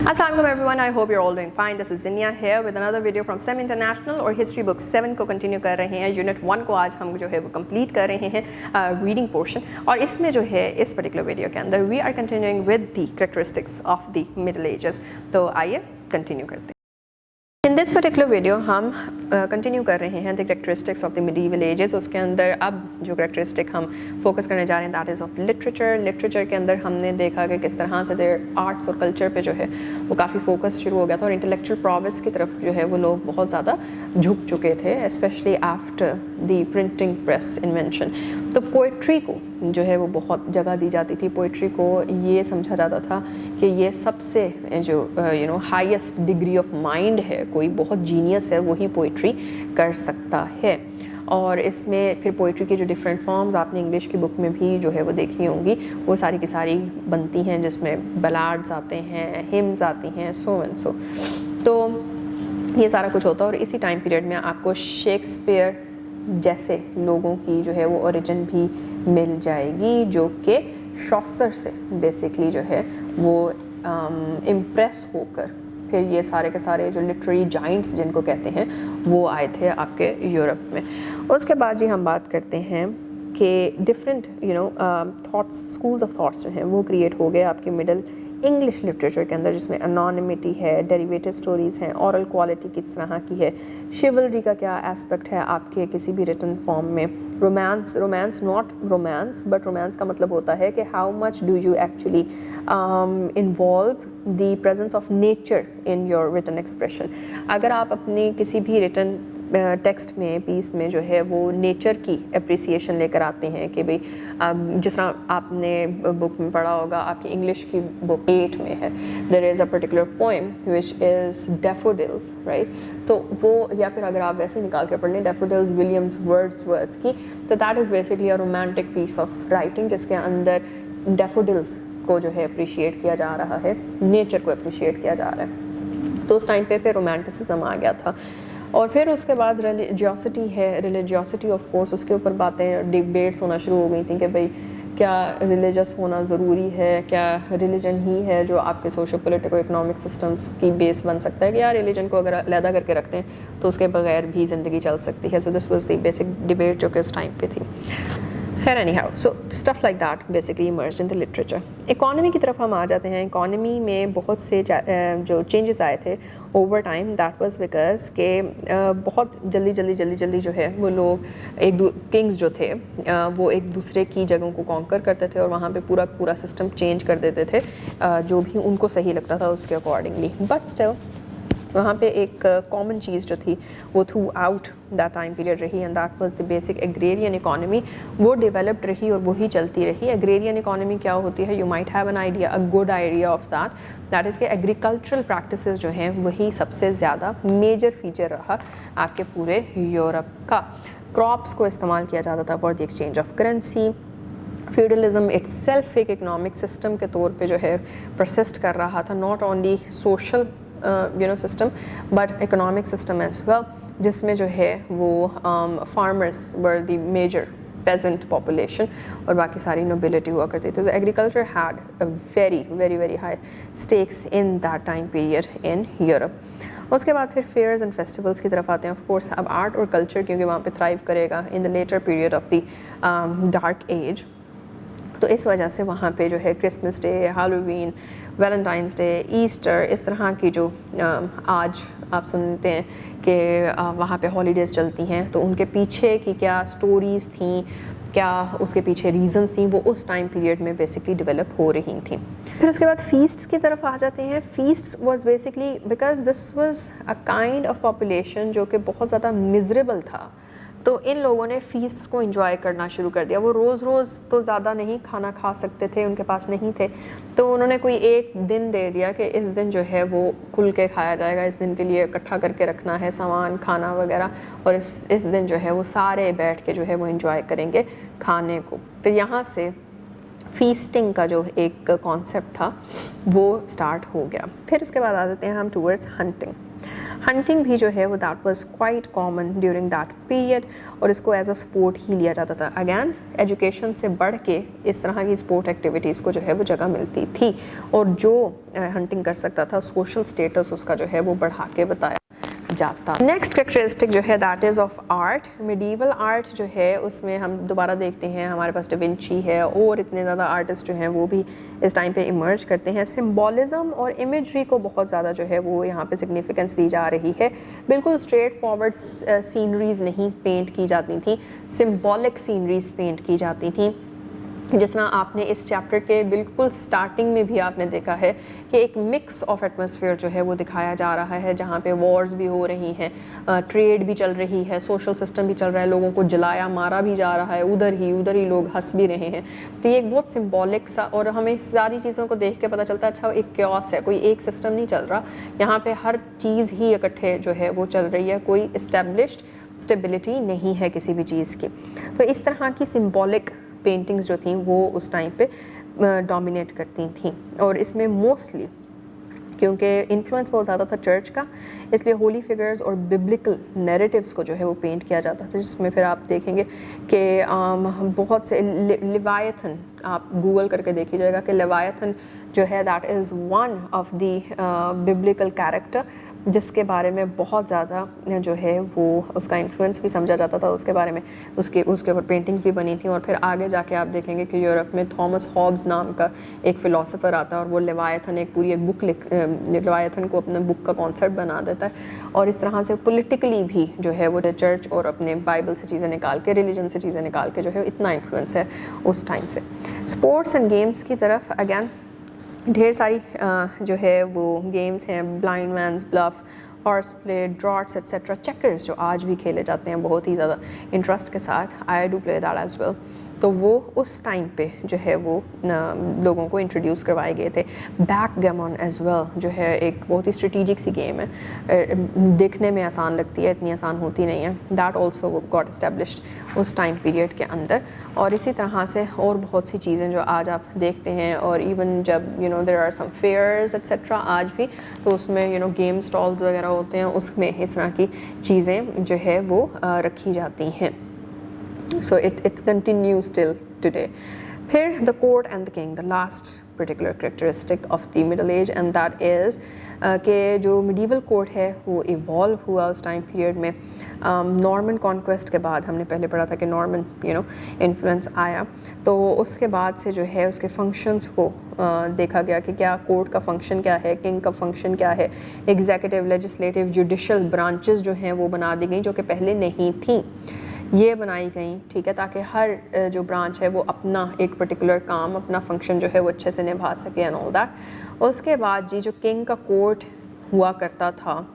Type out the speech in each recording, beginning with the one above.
Assalamualaikum everyone, I hope you're all doing fine. This is Zinia here with another video from STEM International और history book 7 को continue कर रहे हैं. Unit 1 को आज हम जो है वो कंप्लीट कर रहे हैं रीडिंग पोर्शन, और इसमें जो है इस पर्टिकुलर वीडियो के अंदर we are continuing with the characteristics of the middle ages. तो आइए कंटिन्यू करते हैं. इन दिस पर्टिकुलर वीडियो हम कंटिन्यू कर रहे हैं the characteristics of the medieval ages. उसके अंदर अब जो कैरेक्टरिस्टिक हम फोकस करने जा रहे हैं that is of literature. Literature के अंदर हमने देखा कि किस तरह से आर्ट्स और कल्चर पे जो है वो काफ़ी फोकस शुरू हो गया था, और इंटेलेक्चुअल प्रोग्रेस की तरफ जो है वो लोग बहुत ज़्यादा झुक चुके थे, specially after the printing press invention. तो पोइट्री को जो है वो बहुत जगह दी जाती थी. पोइट्री को ये समझा जाता था कि ये सबसे जो हाईएस्ट डिग्री ऑफ माइंड है, कोई बहुत जीनियस है वही पोइट्री कर सकता है. और इसमें फिर पोइट्री की जो डिफरेंट फॉर्म्स आपने इंग्लिश की बुक में भी जो है वो देखी होंगी, वो सारी की सारी बनती हैं, जिसमें बलाड्स आते हैं, हिम्स आती हैं, सो एंड सो. तो ये सारा कुछ होता है, और इसी टाइम पीरियड में आपको शेक्सपियर जैसे लोगों की जो है वो ओरिजिन भी मिल जाएगी, जो कि शॉसर से बेसिकली जो है वो इम्प्रेस होकर फिर ये सारे के सारे जो लिटरेरी जाइंट्स जिनको कहते हैं वो आए थे आपके यूरोप में. उसके बाद जी हम बात करते हैं कि different thoughts, schools of thoughts जो हैं वो क्रिएट हो गए आपके मिडल इंग्लिश लिटरेचर के अंदर, जिसमें एनोनिमिटी है, डेरिवेटिव स्टोरीज़ हैं, ऑरल क्वालिटी किस तरह की है, शिवलरी का क्या एस्पेक्ट है आपके किसी भी रिटन फॉर्म में, romance not romance but romance का मतलब होता है कि how much do you actually involve the presence of nature in your written expression. अगर आप अपनी किसी भी रिटन टेक्स्ट में, पीस में जो है वो नेचर की अप्रिसिएशन लेकर आते हैं कि भाई जिस तरह आपने बुक में पढ़ा होगा, आपकी इंग्लिश की बुक 8 में है, there is a particular poem which is daffodils, right. तो वो, या फिर अगर आप वैसे निकाल के पढ़ लें डैफोडिल्स विलियम्स वर्ड्सवर्थ की, तो that is basically a romantic piece of writing जिसके अंदर डैफोडिल्स को जो है अप्रिशिएट किया जा रहा है, नेचर को अप्रिशिएट किया जा रहा है. तो उस टाइम पे फिर रोमांटिसिज्म आ गया था. और फिर उसके बाद रिलीजियोसिटी है. रिलीजियोसिटी ऑफ कोर्स, उसके ऊपर बातें, डिबेट्स होना शुरू हो गई थी कि भाई क्या रिलीजियस होना ज़रूरी है, क्या रिलीजन ही है जो आपके सोशो पोलिटिको इकोनॉमिक सिस्टम्स की बेस बन सकता है, कि यार रिलीजन को अगर अलहदा करके रखते हैं तो उसके बगैर भी ज़िंदगी चल सकती है. So this was the basic debate जो कि उस टाइम पे थी. खैर anyhow, so stuff like that basically emerged in the literature. Economy की तरफ हम आ जाते हैं. इकॉनमी में बहुत से जो चेंजेस आए थे over time, that was because के बहुत जल्दी जो है वो लोग किंग्स जो थे वो एक दूसरे की जगहों को कॉन्कर करते थे, और वहाँ पे पूरा सिस्टम चेंज कर देते थे जो भी उनको सही लगता था उसके अकॉर्डिंगली. बट स्टिल वहाँ पे एक कॉमन चीज़ जो थी वो throughout that time period रही, and that was the basic agrarian economy. वो डेवलप्ड रही और वही चलती रही. एग्रेरियन इकोनॉमी क्या होती है, you might have an idea, a good idea of that is के एग्रीकल्चरल प्रैक्टिसेस जो हैं वही सबसे ज़्यादा मेजर फीचर रहा आपके पूरे यूरोप का. क्रॉप्स को इस्तेमाल किया जाता था for the exchange of currency. Feudalism itself एक इकोनॉमिक सिस्टम के तौर पे जो है परसिस्ट कर रहा था, not only social system but economic system as well, जिसमें जो है वो farmers were the major peasant population और बाकी सारी nobility हुआ करती थी. तो agriculture had a very high stakes in that time period in Europe. उसके बाद फिर फेयर्स एंड फेस्टिवल्स की तरफ आते हैं. ऑफ कोर्स अब आर्ट और कल्चर क्योंकि वहाँ पे थ्राइव करेगा in the latter period of the dark age, तो इस वजह से वहाँ पे जो है Christmas day, Halloween, Valentine's day, Easter, इस तरह की जो आज आप सुनते हैं कि वहाँ पे हॉलीडेज़ चलती हैं, तो उनके पीछे की क्या स्टोरीज़ थी, क्या उसके पीछे रीजंस थी, वो उस टाइम पीरियड में बेसिकली डेवलप हो रही थी. फिर उसके बाद फीस्ट्स की तरफ आ जाते हैं. Feasts was basically because this was a kind of population जो कि बहुत ज़्यादा मिजरेबल था, तो इन लोगों ने फीस्ट्स को एंजॉय करना शुरू कर दिया. वो रोज़ तो ज़्यादा नहीं खाना खा सकते थे, उनके पास नहीं थे, तो उन्होंने कोई एक दिन दे दिया कि इस दिन जो है वो खुल के खाया जाएगा, इस दिन के लिए इकट्ठा करके रखना है सामान, खाना वगैरह, और इस दिन जो है वो सारे बैठ के जो है वो एंजॉय करेंगे खाने को. तो यहाँ से फीस्टिंग का जो एक कॉन्सेप्ट था वो स्टार्ट हो गया. फिर उसके बाद आ जाते हैं हम टूवर्ड्स हंटिंग. हंटिंग भी जो है वो that was quite common during that period और इसको एज अ स्पोर्ट ही लिया जाता था। अगेन एजुकेशन से बढ़ के इस तरह की स्पोर्ट एक्टिविटीज़ को जो है वो जगह मिलती थी और जो हंटिंग कर सकता था सोशल स्टेटस उसका जो है वो बढ़ा के बताया जाता। नेक्स्ट कैरेक्टरिस्टिक जो है that is of art. Medieval art जो है उसमें हम दोबारा देखते हैं हमारे पास डिविंची है और इतने ज़्यादा आर्टिस्ट जो हैं वो भी इस टाइम पे इमर्ज करते हैं। सिम्बॉलिज़म और इमेजरी को बहुत ज़्यादा जो है वो यहाँ पे सिग्निफिकेंस दी जा रही है। बिल्कुल स्ट्रेट फॉरवर्ड सीनरीज नहीं पेंट की जाती थी, सिम्बॉलिक सीनरीज पेंट की जाती थी। जिस तरह आपने इस चैप्टर के बिल्कुल स्टार्टिंग में भी आपने देखा है कि एक मिक्स ऑफ एटमॉस्फेयर जो है वो दिखाया जा रहा है, जहाँ पे वॉर्स भी हो रही हैं, ट्रेड भी चल रही है, सोशल सिस्टम भी चल रहा है, लोगों को जलाया मारा भी जा रहा है, उधर ही लोग हंस भी रहे हैं। तो ये एक बहुत सिम्बॉलिक सा, और हमें सारी चीज़ों को देख के पता चलता है अच्छा एक क्योस है, कोई एक सिस्टम नहीं चल रहा, यहाँ पे हर चीज़ ही इकट्ठे जो है वो चल रही है, कोई इस्टेब्लिश्ड स्टेबिलिटी नहीं है किसी भी चीज़ की। तो इस तरह की सिम्बॉलिक पेंटिंग्स जो थी वो उस टाइम पे डोमिनेट करती थी और इसमें मोस्टली क्योंकि इन्फ्लुएंस बहुत ज़्यादा था चर्च का, इसलिए होली फिगर्स और बिब्लिकल नैरेटिव्स को जो है वो पेंट किया जाता था, जिसमें फिर आप देखेंगे कि बहुत से लेवायथन, आप गूगल करके देखिएगा कि लेवायथन जो है that is one of the biblical character जिसके बारे में बहुत ज़्यादा जो है वो उसका इन्फ्लुएंस भी समझा जाता था, उसके बारे में उसके ऊपर पेंटिंग्स भी बनी थी। और फिर आगे जाके आप देखेंगे कि यूरोप में थॉमस हॉब्स नाम का एक फ़िलासफ़र आता है और वो लेवायथन एक पूरी एक बुक लेवायथन को अपने बुक का कॉन्सेप्ट बना देता है और इस तरह से पॉलिटिकली भी जो है वो चर्च और अपने बाइबल से चीज़ें निकाल के, रिलीजन से चीज़ें निकाल के जो है इतना इन्फ्लुएंस है उस टाइम से। स्पोर्ट्स एंड गेम्स की तरफ अगेन ढेर सारी जो है वो गेम्स हैं, blind man's bluff, horse play, draughts etcetera, checkers जो आज भी खेले जाते हैं बहुत ही ज़्यादा इंटरेस्ट के साथ। I do play that as well. तो वो उस टाइम पे जो है वो लोगों को इंट्रोड्यूस करवाए गए थे। बैकगैमन एज वेल जो है एक बहुत ही स्ट्रेटेजिक सी गेम है, देखने में आसान लगती है, इतनी आसान होती नहीं है। दैट ऑल्सो गॉट एस्टेब्लिश्ड उस टाइम पीरियड के अंदर। और इसी तरह से और बहुत सी चीज़ें जो आज आप देखते हैं, और इवन जब there are some fairs etcetera आज भी, तो उसमें गेम स्टॉल्स वगैरह होते हैं, उसमें इस तरह की चीज़ें जो है वो रखी जाती हैं। So it continues till today. Here the court and the king, the last particular characteristic of the middle age, and that is कि जो medieval court है वो evolve हुआ उस time period में। नॉर्मन कॉन्क्वेस्ट के बाद हमने पहले पढ़ा था कि नॉर्मन इन्फ्लुएंस आया, तो उसके बाद से जो है उसके फंक्शंस को देखा गया कि क्या कोर्ट का फंक्शन क्या है, किंग का फंक्शन क्या है, एग्जीक्यूटिव, लेजिस्लेटिव, जुडिशल ब्रांचेस जो हैं वो बना दी गई जो कि पहले नहीं थी, ये बनाई गई, ठीक है, ताकि हर जो ब्रांच है वो अपना एक पर्टिकुलर काम, अपना फंक्शन जो है वो अच्छे से निभा सके एंड ऑल दैट। उसके बाद जी जो किंग का कोर्ट हुआ करता था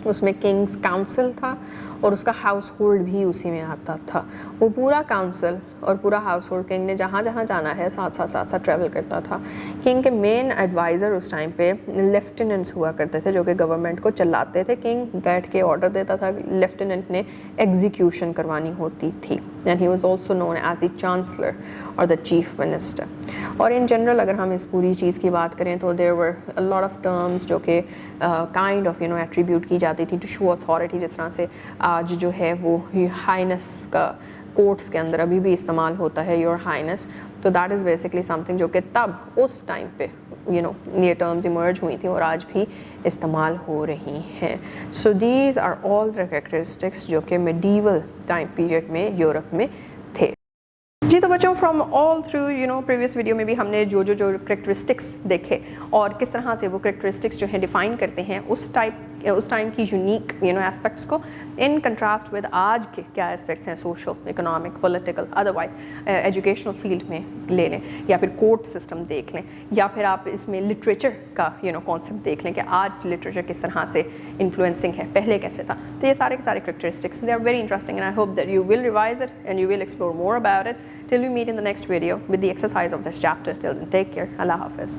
उसमें किंग्स काउंसिल था और उसका हाउस होल्ड भी उसी में आता था। वो पूरा काउंसिल और पूरा हाउस होल्ड किंग ने जहाँ जहाँ जाना है साथ साथ ट्रैवल करता था। किंग के मेन एडवाइज़र उस टाइम पे लेफ्टिनेंट्स हुआ करते थे जो कि गवर्नमेंट को चलाते थे। किंग बैठ के ऑर्डर देता था, लेफ्टिनेंट ने एग्जीक्यूशन करवानी होती थी, and he was also known as the chancellor और द चीफ मिनिस्टर। और इन जनरल अगर हम इस पूरी चीज़ की बात करें तो there were a lot of terms जो कि काइंड ऑफ एट्रीब्यूट की जाती थी टू शो अथॉरिटी। जिस तरह से आज जो है वो हाइनेस का कोर्ट्स के अंदर अभी भी इस्तेमाल होता है, योर हाइनेस, तो दैट इज़ बेसिकली समथिंग जो कि तब उस टाइम पे ये टर्म्स इमर्ज हुई थी और आज भी इस्तेमाल हो रही हैं। So these are all the characteristics जो कि मेडिवल टाइम पीरियड में यूरोप में थे। जी तो बच्चों from all through previous video में भी हमने जो कैरेक्टरिस्टिक्स देखे और किस तरह से वो कैरेक्टरिस्टिक्स जो है डिफाइन करते हैं उस टाइम की यूनिक एस्पेक्ट्स को, इन कंट्रास्ट विद आज के क्या एस्पेक्ट्स हैं social, economic, political, otherwise educational field में ले लें, या फिर कोर्ट सिस्टम देख लें, या फिर आप इसमें लिटरेचर का कॉन्सेप्ट देख लें कि आज लिटरेचर किस तरह से इन्फ्लुएंसिंग है, पहले कैसे था। तो ये सारे के सारे characteristics they are very interesting and I hope that you will revise it and you will explore more about it till we meet in the next video with the exercise of this chapter. Till then, take care. Allah Hafiz.